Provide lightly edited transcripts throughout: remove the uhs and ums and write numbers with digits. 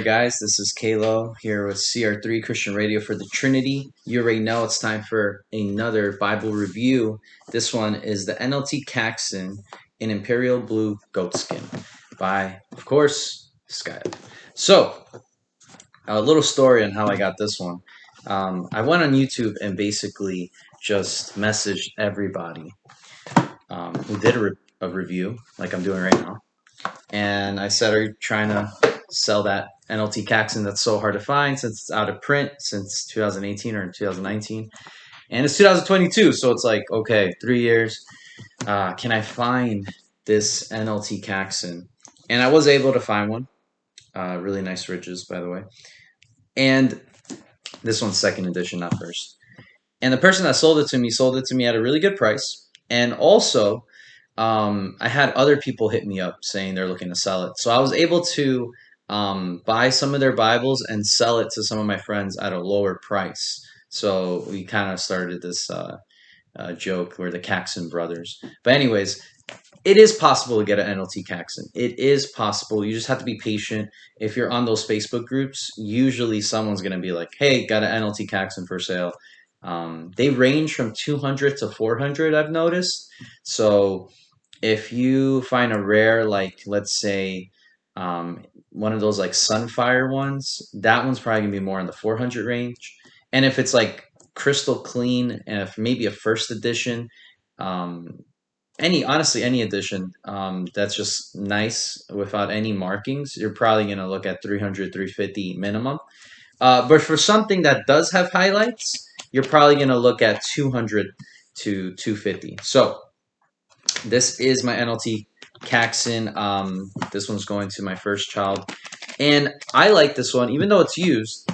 Guys, this is Kalo here with CR3 Christian Radio for the Trinity. You already know it's time for another Bible review. This one is the NLT Caxton in Imperial Blue Goatskin by, of course, Schuyler. So, a little story on how I got this one. I went on YouTube and basically just messaged everybody who did a review, like I'm doing right now. And I said, are you trying to sell that NLT Caxton that's so hard to find since it's out of print since 2018 or 2019? And it's 2022, so it's like, okay, 3 years. Can I find this NLT Caxton? And I was able to find one. Really nice ridges, by the way. And this one's second edition, not first. And the person that sold it to me at a really good price. And also, I had other people hit me up saying they're looking to sell it. So I was able to buy some of their Bibles and sell it to some of my friends at a lower price. So we kind of started this joke. We're the Caxton brothers. But anyways, it is possible to get an NLT Caxton. It is possible. You just have to be patient. If you're on those Facebook groups, usually someone's going to be like, hey, got an NLT Caxton for sale. They range from 200 to 400, I've noticed. So if you find a rare, like let's say one of those like Sunfire ones, that one's probably gonna be more in the 400 range. And if it's like crystal clean, and if maybe a first edition, any edition that's just nice without any markings, you're probably gonna look at 300, 350 minimum. But for something that does have highlights, you're probably gonna look at 200 to 250. So this is my NLT Caxton. This one's going to my first child. And I like this one, even though it's used.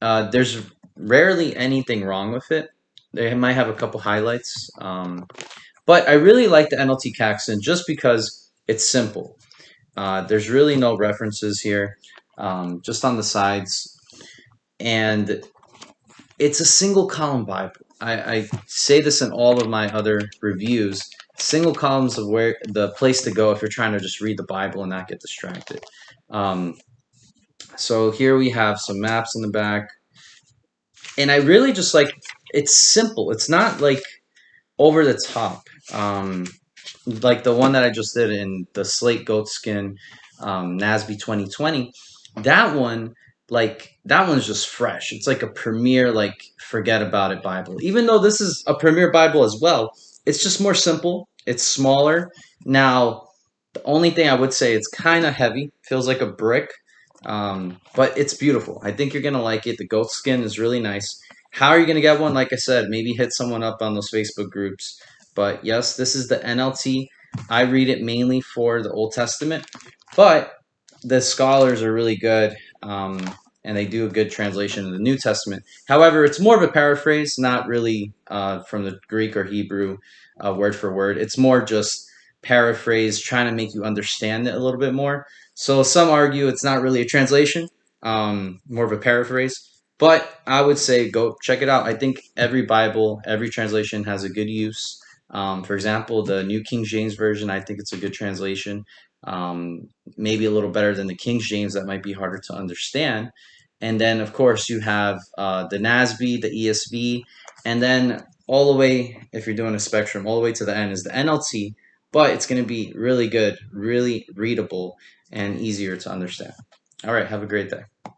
There's rarely anything wrong with it. They might have a couple highlights. But I really like the NLT Caxton just because it's simple. There's really no references here, just on the sides. And it's a single column Bible. I say this in all of my other reviews. Single columns of where the place to go if you're trying to just read the Bible and not get distracted. So here we have some maps in the back. And I really just like, it's simple. It's not like over the top. Like the one that I just did in the Slate Goatskin NASB 2020. That one, that one's just fresh. It's like a premier, like forget about it Bible. Even though this is a premier Bible as well, it's just more simple. It's smaller. Now, the only thing I would say, it's kind of heavy. Feels like a brick, but it's beautiful. I think you're gonna like it. The Goatskin is really nice. How are you gonna get one? Like I said, maybe hit someone up on those Facebook groups. But yes, this is the NLT. I read it mainly for the Old Testament, but the scholars are really good, and they do a good translation of the New Testament. However, it's more of a paraphrase, not really from the Greek or Hebrew word for word. It's more just paraphrase, trying to make you understand it a little bit more. So some argue it's not really a translation, more of a paraphrase. But I would say go check it out. I think every Bible, every translation has a good use. For example, the New King James Version, I think it's a good translation. Maybe a little better than the King James, that might be harder to understand. And then, of course, you have the NASB, the ESV, and then all the way, if you're doing a spectrum, all the way to the end is the NLT, but it's going to be really good, really readable, and easier to understand. All right, have a great day.